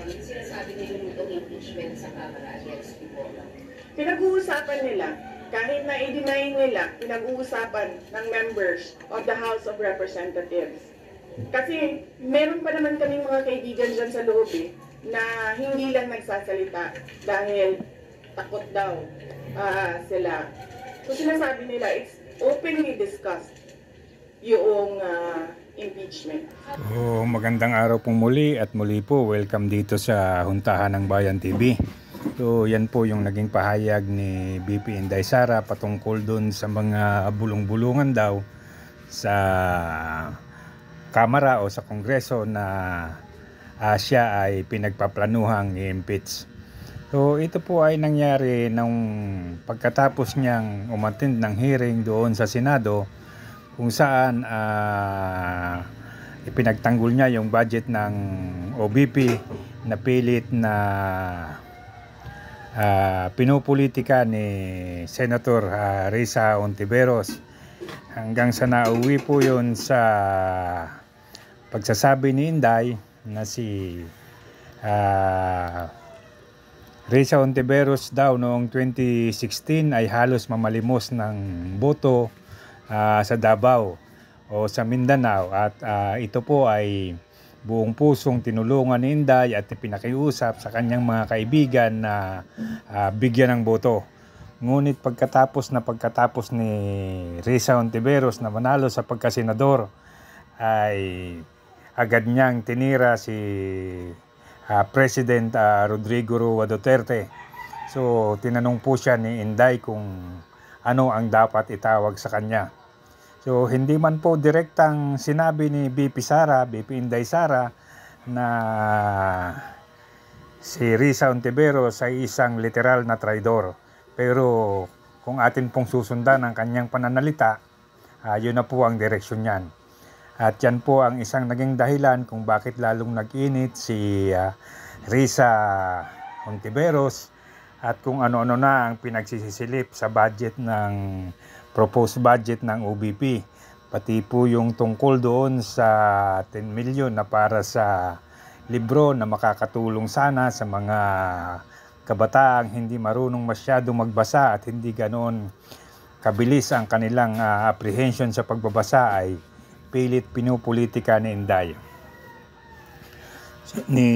yung sinasabi nilulutong impeachment sa Kamara against people? Pinag-uusapan nila, kahit na i-deny nila, pinag-uusapan ng members of the House of Representatives. Kasi meron pa naman kaming mga kaibigan dyan sa loob na hindi lang nagsasalita dahil takot daw sila. So sinasabi nila, it's openly discussed yung impeachment. Magandang araw pong muli at muli po welcome dito sa Huntahan ng Bayan TV. So yan po yung naging pahayag ni BP Inday Sara patungkol dun sa mga bulong-bulungan daw sa Kamara o sa Kongreso na siya ay pinagpaplanuhang i-impeach. So ito po ay nangyari nung pagkatapos niyang umattend ng hearing doon sa Senado kung saan ipinagtanggol niya yung budget ng OBP na pilit na pinupolitika ni Senator Risa Hontiveros hanggang sa nauwi po yun sa pagsasabi ni Inday na si Risa Hontiveros daw noong 2016 ay halos mamalimos ng boto sa Davao o sa Mindanao at ito po ay buong pusong tinulungan ni Inday at pinakiusap sa kanyang mga kaibigan na bigyan ng boto. Ngunit pagkatapos ni Risa Hontiveros na manalo sa pagkasenador ay agad niyang tinira si President Rodrigo Roa Duterte. So tinanong po siya ni Inday kung ano ang dapat itawag sa kanya. So hindi man po direktang sinabi ni BP Inday Sara na si Risa Hontiveros ay isang literal na traidor. Pero kung atin pong susundan ang kanyang pananalita, yun na po ang direksyon niyan. At yan po ang isang naging dahilan kung bakit lalong nag-init si Risa Hontiveros at kung ano-ano na ang pinagsisisilip sa budget ng proposed budget ng OBP. Pati po yung tungkol doon sa 10 million na para sa libro na makakatulong sana sa mga kabataang hindi marunong masyadong magbasa at hindi ganoon kabilis ang kanilang apprehension sa pagbabasa ay pilit pinupolitika ni Inday ni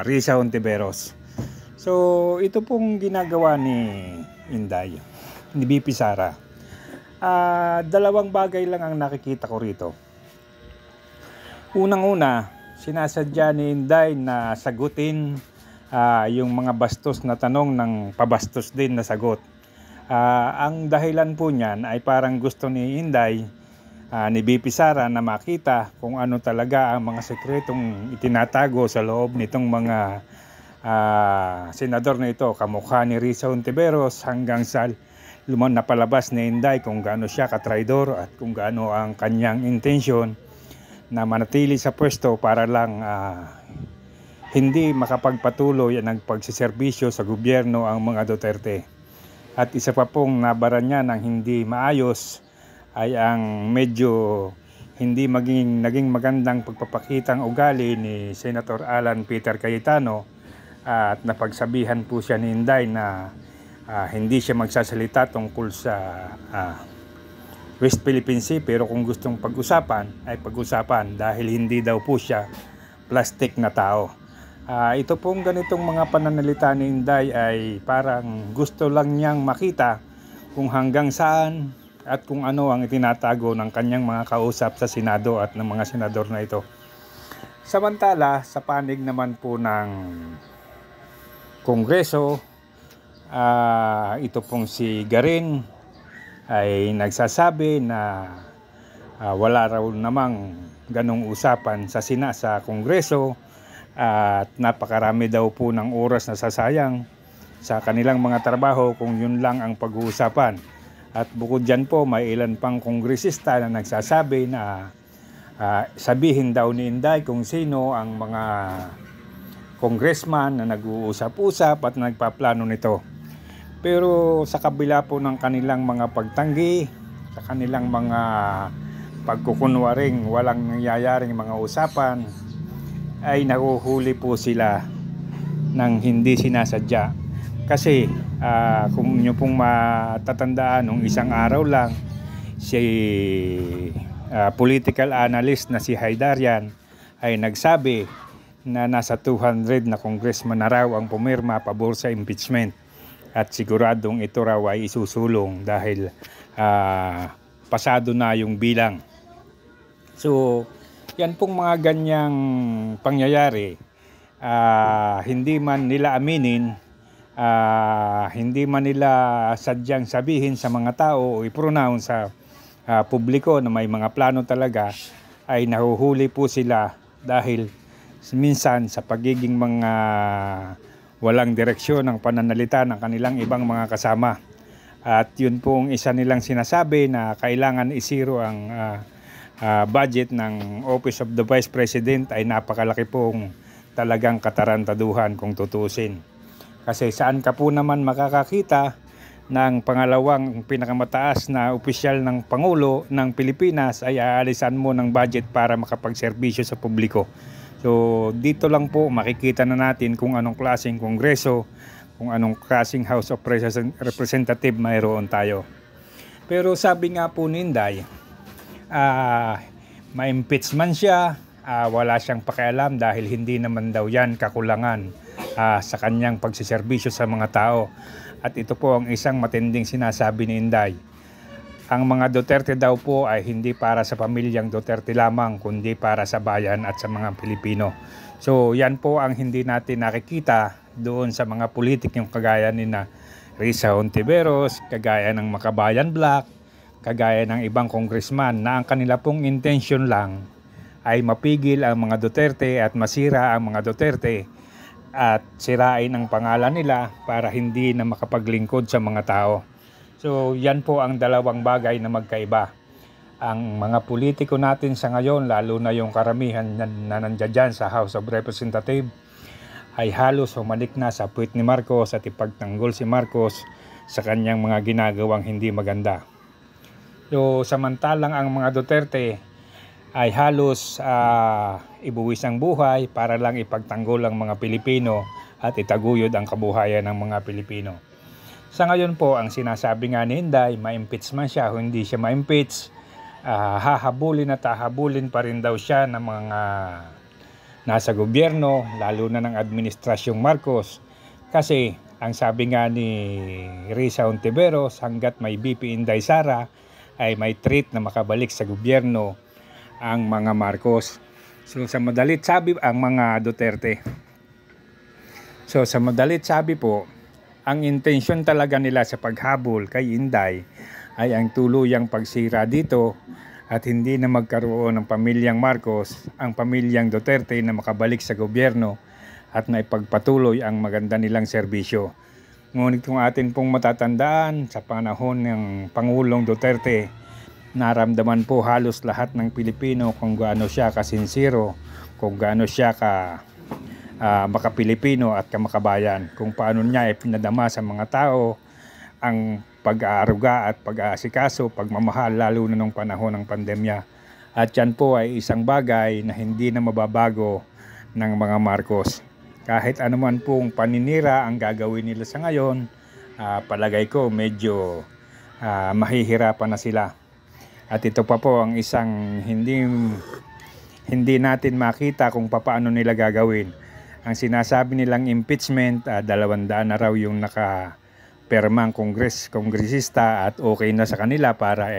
Risa Hontiveros. So ito pong ginagawa ni Inday, ni BP Sara. Dalawang bagay lang ang nakikita ko rito. Unang-una, sinasadya ni Inday na sagutin yung mga bastos na tanong ng pabastos din na sagot. Ang dahilan po niyan ay parang gusto ni Inday, ni BP Sara na makita kung ano talaga ang mga sekretong itinatago sa loob nitong mga senador na ito, kamukha ni Risa Hontiveros hanggang sa napalabas ni Inday kung gaano siya katraidor at kung gaano ang kanyang intensyon na manatili sa pwesto para lang hindi makapagpatuloy ang pagsiservisyo sa gobyerno ang mga Duterte. At isa pa pong nabaran niya ng hindi maayos ay ang medyo hindi naging magandang pagpapakitang ugali ni Senator Alan Peter Cayetano at napagsabihan po siya ni Inday na hindi siya magsasalita tungkol sa West Philippine Sea, pero kung gustong pag-usapan ay pag-usapan dahil hindi daw po siya plastic na tao. Ito pong ganitong mga pananalita ni Inday ay parang gusto lang niyang makita kung hanggang saan at kung ano ang itinatago ng kanyang mga kausap sa Senado at ng mga senador na ito. Samantala, sa panig naman po ng Kongreso, ito pong si Garin ay nagsasabi na wala raw namang ganong usapan sa Kongreso at napakarami daw po ng oras na sasayang sa kanilang mga trabaho kung yun lang ang pag-uusapan. At bukod dyan po, may ilan pang kongresista na nagsasabi na sabihin daw ni Inday kung sino ang mga congressman na nag-uusap-usap at nagpaplano nito. Pero sa kabila po ng kanilang mga pagtanggi, sa kanilang mga pagkukunwaring walang nangyayaring mga usapan, ay nahuhuli po sila ng hindi sinasadya. Kasi kung nyo pong matatandaan, nung isang araw lang, si political analyst na si Haydarian ay nagsabi na nasa 200 na congressman na raw ang pumirma pabor sa impeachment. At siguradong ito raw ay isusulong dahil pasado na yung bilang. So, yan pong mga ganyang pangyayari, hindi man nila aminin, hindi man nila sadyang sabihin sa mga tao o i-pronounce sa publiko na may mga plano talaga, ay nahuhuli po sila dahil minsan sa pagiging mga walang direksyon ng pananalita ng kanilang ibang mga kasama. At yun pong isa nilang sinasabi na kailangan isiro ang budget ng Office of the Vice President ay napakalaki pong talagang katarantaduhan kung tutusin. Kasi saan ka po naman makakakita ng pangalawang pinakamataas na opisyal ng Pangulo ng Pilipinas ay aalisan mo ng budget para makapagserbisyo sa publiko. So dito lang po makikita na natin kung anong klaseng kongreso, kung anong klaseng House of Representative mayroon tayo. Pero sabi nga po ni Inday, ma-impeach man siya, wala siyang pakialam dahil hindi naman daw yan kakulangan sa kanyang pagsiserbisyo sa mga tao. At ito po ang isang matinding sinasabi ni Inday. Ang mga Duterte daw po ay hindi para sa pamilyang Duterte lamang, kundi para sa bayan at sa mga Pilipino. So yan po ang hindi natin nakikita doon sa mga politik yung kagaya ni na Risa Hontiveros, kagaya ng Makabayan Black, kagaya ng ibang congressman na ang kanila pong intention lang ay mapigil ang mga Duterte at masira ang mga Duterte at sirain ang pangalan nila para hindi na makapaglingkod sa mga tao. So yan po ang dalawang bagay na magkaiba. Ang mga politiko natin sa ngayon, lalo na yung karamihan na nandiyan dyan sa House of Representatives, ay halos humalik na sa puwit ni Marcos at ipagtanggol si Marcos sa kanyang mga ginagawang hindi maganda. So samantalang ang mga Duterte ay halos ibuwis ang buhay para lang ipagtanggol ang mga Pilipino at itaguyod ang kabuhayan ng mga Pilipino. Sa ngayon po, ang sinasabi nga ni Inday, ma-impeach man siya o hindi siya ma-impeach, hahabulin at hahabulin pa rin daw siya ng mga nasa gobyerno, lalo na ng administrasyong Marcos. Kasi ang sabi nga ni Risa Hontiveros, hanggat may BP Inday Sara, ay may treat na makabalik sa gobyerno ang mga Marcos. So sa madalit sabi, ang mga Duterte. So sa madalit sabi po, ang intensyon talaga nila sa paghabol kay Inday ay ang tuluyang pagsira dito at hindi na magkaroon ng pamilyang Marcos, ang pamilyang Duterte na makabalik sa gobyerno at naipagpatuloy ang maganda nilang serbisyo. Ngunit kung atin pong matatandaan, sa panahon ng Pangulong Duterte, naramdaman po halos lahat ng Pilipino kung gaano siya kasinsiro, kung gaano siya makapilipino at kamakabayan, kung paano niya ipinadama sa mga tao ang pag-aaruga at pag-aasikaso, pagmamahal lalo na nung panahon ng pandemya. At yan po ay isang bagay na hindi na mababago ng mga Marcos. Kahit anuman pong paninira ang gagawin nila sa ngayon, palagay ko medyo mahihirapan na sila. At ito pa po ang isang hindi natin makita kung paano nila gagawin. Ang sinasabi nilang impeachment, 200 na raw yung nakapermang kongresista at okay na sa kanila para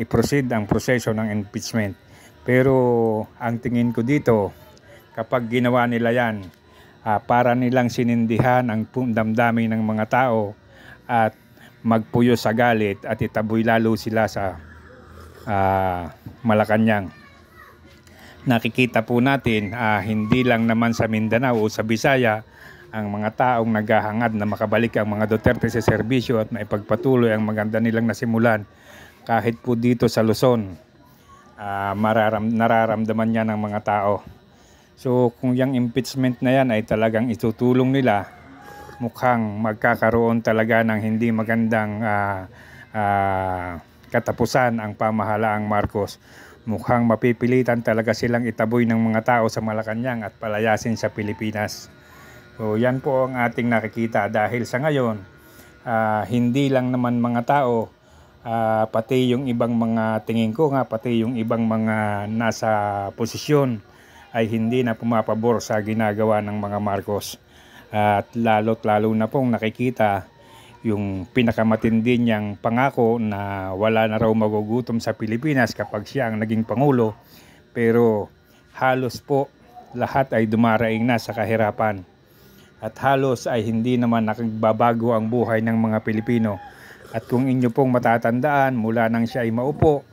i-proceed ang proseso ng impeachment. Pero ang tingin ko dito, kapag ginawa nila yan, para nilang sinindihan ang damdamin ng mga tao at magpuyo sa galit at itaboy lalo sila sa Malacanang. Nakikita po natin, hindi lang naman sa Mindanao o sa Bisaya ang mga taong naghahangad na makabalik ang mga Duterte sa serbisyo at maipagpatuloy ang maganda nilang nasimulan. Kahit po dito sa Luzon, nararamdaman niya ng mga tao. So kung yung impeachment na yan ay talagang itutulong nila, mukhang magkakaroon talaga ng hindi magandang katapusan ang pamahalaang Marcos. Mukhang mapipilitan talaga silang itaboy ng mga tao sa Malacanang at palayasin sa Pilipinas. So yan po ang ating nakikita dahil sa ngayon, hindi lang naman mga tao, pati yung ibang mga tingin ko nga, pati yung ibang mga nasa posisyon ay hindi na pumapabor sa ginagawa ng mga Marcos. At lalo't lalo na pong nakikita yung pinakamatindi niyang pangako na wala na raw magugutom sa Pilipinas kapag siya ang naging Pangulo. Pero halos po lahat ay dumaraing na sa kahirapan. At halos ay hindi naman nagbabago ang buhay ng mga Pilipino. At kung inyo pong matatandaan, mula nang siya ay maupo,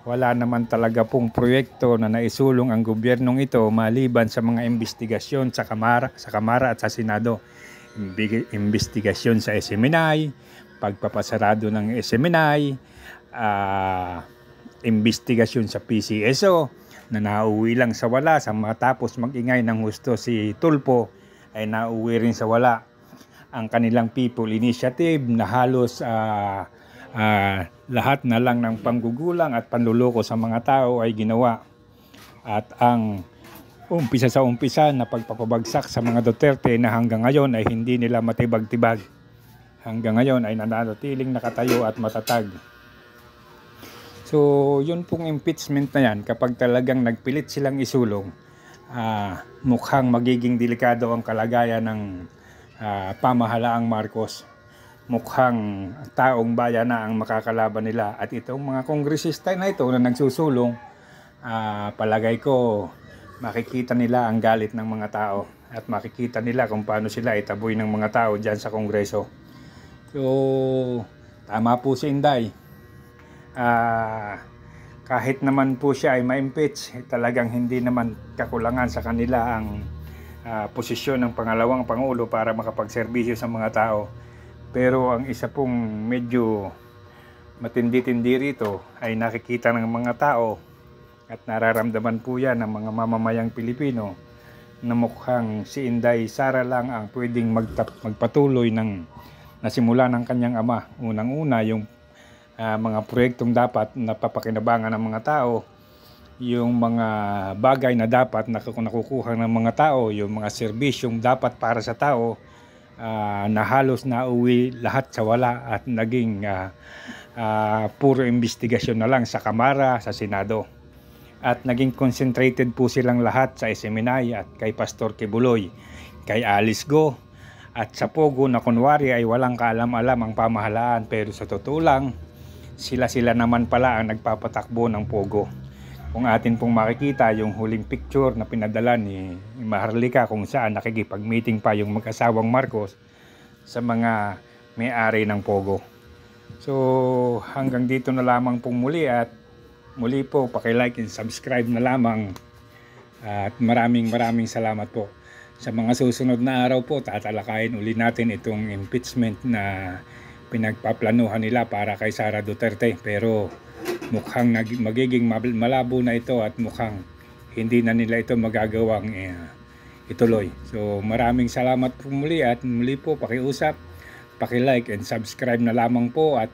wala naman talaga pong proyekto na naisulong ang gobyernong ito maliban sa mga investigasyon sa Kamara at sa Senado. Investigasyon sa SMNI, pagpapasarado ng SMNI, investigasyon sa PCSO na nauwi lang sa wala sa matapos mag-ingay ng husto si Tulfo ay nauwi rin sa wala. Ang kanilang People Initiative na halos lahat na lang ng panggugulang at panluloko sa mga tao ay ginawa. At ang umpisa na pagpapabagsak sa mga Duterte na hanggang ngayon ay hindi nila matibag-tibag. Hanggang ngayon ay nananatiling nakatayo at matatag. So yun pong impeachment na yan, kapag talagang nagpilit silang isulong, mukhang magiging delikado ang kalagayan ng pamahalaang Marcos. Mukhang taong bayan na ang makakalaban nila. At itong mga kongresista na ito na nagsusulong, palagay ko makikita nila ang galit ng mga tao at makikita nila kung paano sila itaboy ng mga tao dyan sa Kongreso. So, tama po si Inday. Kahit naman po siya ay ma-impeach, talagang hindi naman kakulangan sa kanila ang posisyon ng pangalawang Pangulo para makapagserbisyo sa mga tao. Pero ang isa pong medyo matindi-tindi rito ay nakikita ng mga tao at nararamdaman po yan ng mga mamamayang Pilipino na mukhang si Inday Sara lang ang pwedeng magpatuloy ng nasimula ng kanyang ama. Unang-una yung mga proyektong dapat napapakinabangan ng mga tao, yung mga bagay na dapat nakukuha ng mga tao, yung mga serbisyong dapat para sa tao, na halos nauwi lahat sa wala at naging puro investigasyon na lang sa Kamara, sa Senado. At naging concentrated po silang lahat sa SMNI at kay Pastor Kibuloy, kay Alice Go at sa Pogo na kunwari ay walang kaalam-alam ang pamahalaan, pero sa totoo lang sila naman pala ang nagpapatakbo ng Pogo. Kung atin pong makikita yung huling picture na pinadala ni Maharlika kung saan nakikipag-meeting pa yung mag-asawang Marcos sa mga may-ari ng Pogo. So hanggang dito na lamang pong muli, at muli po paki-like and subscribe na lamang, at maraming salamat po. Sa mga susunod na araw po tatalakayin uli natin itong impeachment na pinagpaplanuhan nila para kay Sara Duterte, pero mukhang magiging malabo na ito at mukhang hindi na nila ito magagawang ituloy. So maraming salamat po muli, at muli po paki-usap, paki-like and subscribe na lamang po, at